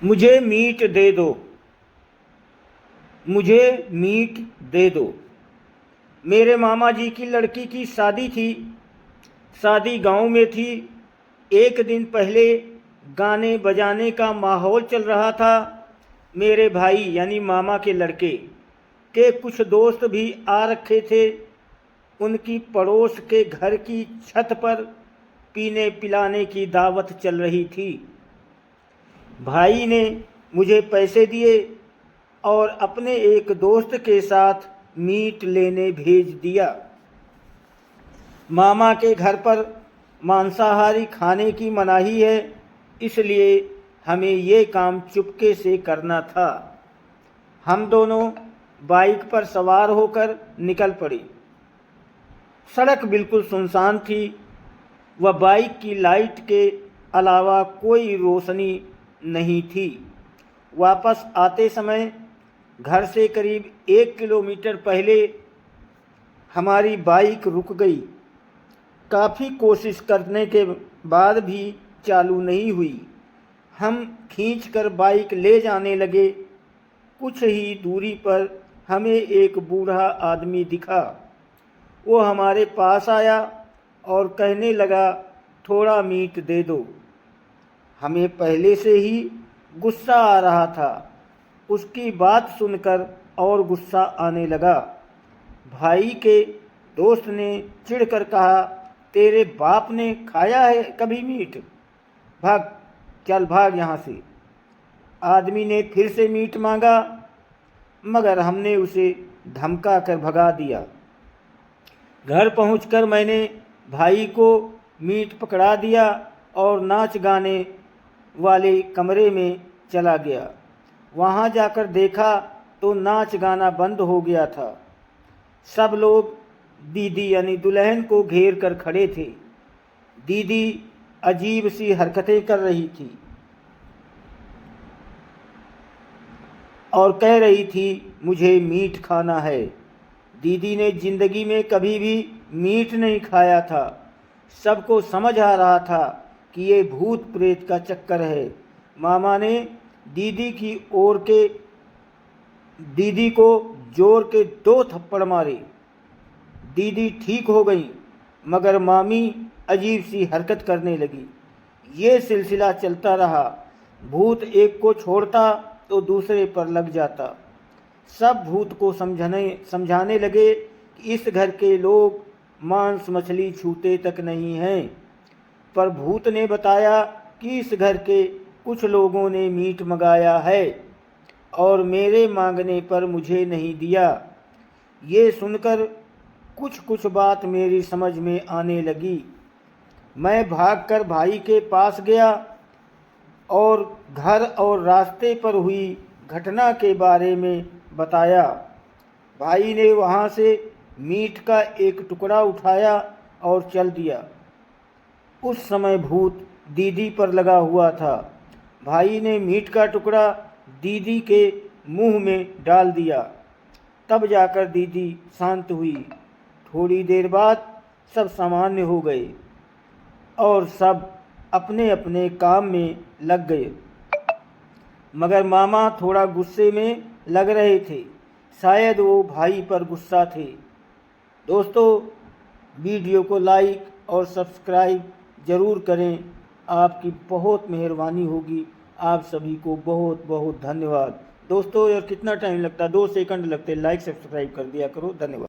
मुझे मीट दे दो। मुझे मीट दे दो। मेरे मामा जी की लड़की की शादी थी। शादी गांव में थी। एक दिन पहले गाने बजाने का माहौल चल रहा था। मेरे भाई यानी मामा के लड़के के कुछ दोस्त भी आ रखे थे। उनकी पड़ोस के घर की छत पर पीने पिलाने की दावत चल रही थी। भाई ने मुझे पैसे दिए और अपने एक दोस्त के साथ मीट लेने भेज दिया। मामा के घर पर मांसाहारी खाने की मनाही है, इसलिए हमें ये काम चुपके से करना था। हम दोनों बाइक पर सवार होकर निकल पड़े। सड़क बिल्कुल सुनसान थी व बाइक की लाइट के अलावा कोई रोशनी नहीं थी। वापस आते समय घर से करीब 1 किलोमीटर पहले हमारी बाइक रुक गई। काफ़ी कोशिश करने के बाद भी चालू नहीं हुई। हम खींचकर बाइक ले जाने लगे। कुछ ही दूरी पर हमें एक बूढ़ा आदमी दिखा। वो हमारे पास आया और कहने लगा, थोड़ा मीट दे दो। हमें पहले से ही गुस्सा आ रहा था। उसकी बात सुनकर और गुस्सा आने लगा। भाई के दोस्त ने चिढ़कर कहा, तेरे बाप ने खाया है कभी मीट? भाग, चल भाग यहाँ से। आदमी ने फिर से मीट मांगा, मगर हमने उसे धमका कर भगा दिया। घर पहुंचकर मैंने भाई को मीट पकड़ा दिया और नाच गाने वाले कमरे में चला गया। वहां जाकर देखा तो नाच गाना बंद हो गया था। सब लोग दीदी यानी दुल्हन को घेर कर खड़े थे। दीदी अजीब सी हरकतें कर रही थी और कह रही थी, मुझे मीट खाना है। दीदी ने जिंदगी में कभी भी मीट नहीं खाया था। सबको समझ आ रहा था कि ये भूत प्रेत का चक्कर है। मामा ने दीदी को जोर के 2 थप्पड़ मारे। दीदी ठीक हो गई, मगर मामी अजीब सी हरकत करने लगी। ये सिलसिला चलता रहा। भूत एक को छोड़ता तो दूसरे पर लग जाता। सब भूत को समझाने लगे कि इस घर के लोग मांस मछली छूते तक नहीं हैं। पर भूत ने बताया कि इस घर के कुछ लोगों ने मीट मंगाया है और मेरे मांगने पर मुझे नहीं दिया। ये सुनकर कुछ बात मेरी समझ में आने लगी। मैं भागकर भाई के पास गया और घर और रास्ते पर हुई घटना के बारे में बताया। भाई ने वहाँ से मीट का एक टुकड़ा उठाया और चल दिया। उस समय भूत दीदी पर लगा हुआ था। भाई ने मीट का टुकड़ा दीदी के मुंह में डाल दिया। तब जाकर दीदी शांत हुई। थोड़ी देर बाद सब सामान्य हो गए और सब अपने अपने काम में लग गए। मगर मामा थोड़ा गुस्से में लग रहे थे। शायद वो भाई पर गुस्सा थे। दोस्तों, वीडियो को लाइक और सब्सक्राइब ज़रूर करें। आपकी बहुत मेहरबानी होगी। आप सभी को बहुत बहुत धन्यवाद। दोस्तों, यार कितना टाइम लगता है, 2 सेकंड लगते, लाइक सब्सक्राइब कर दिया करो। धन्यवाद।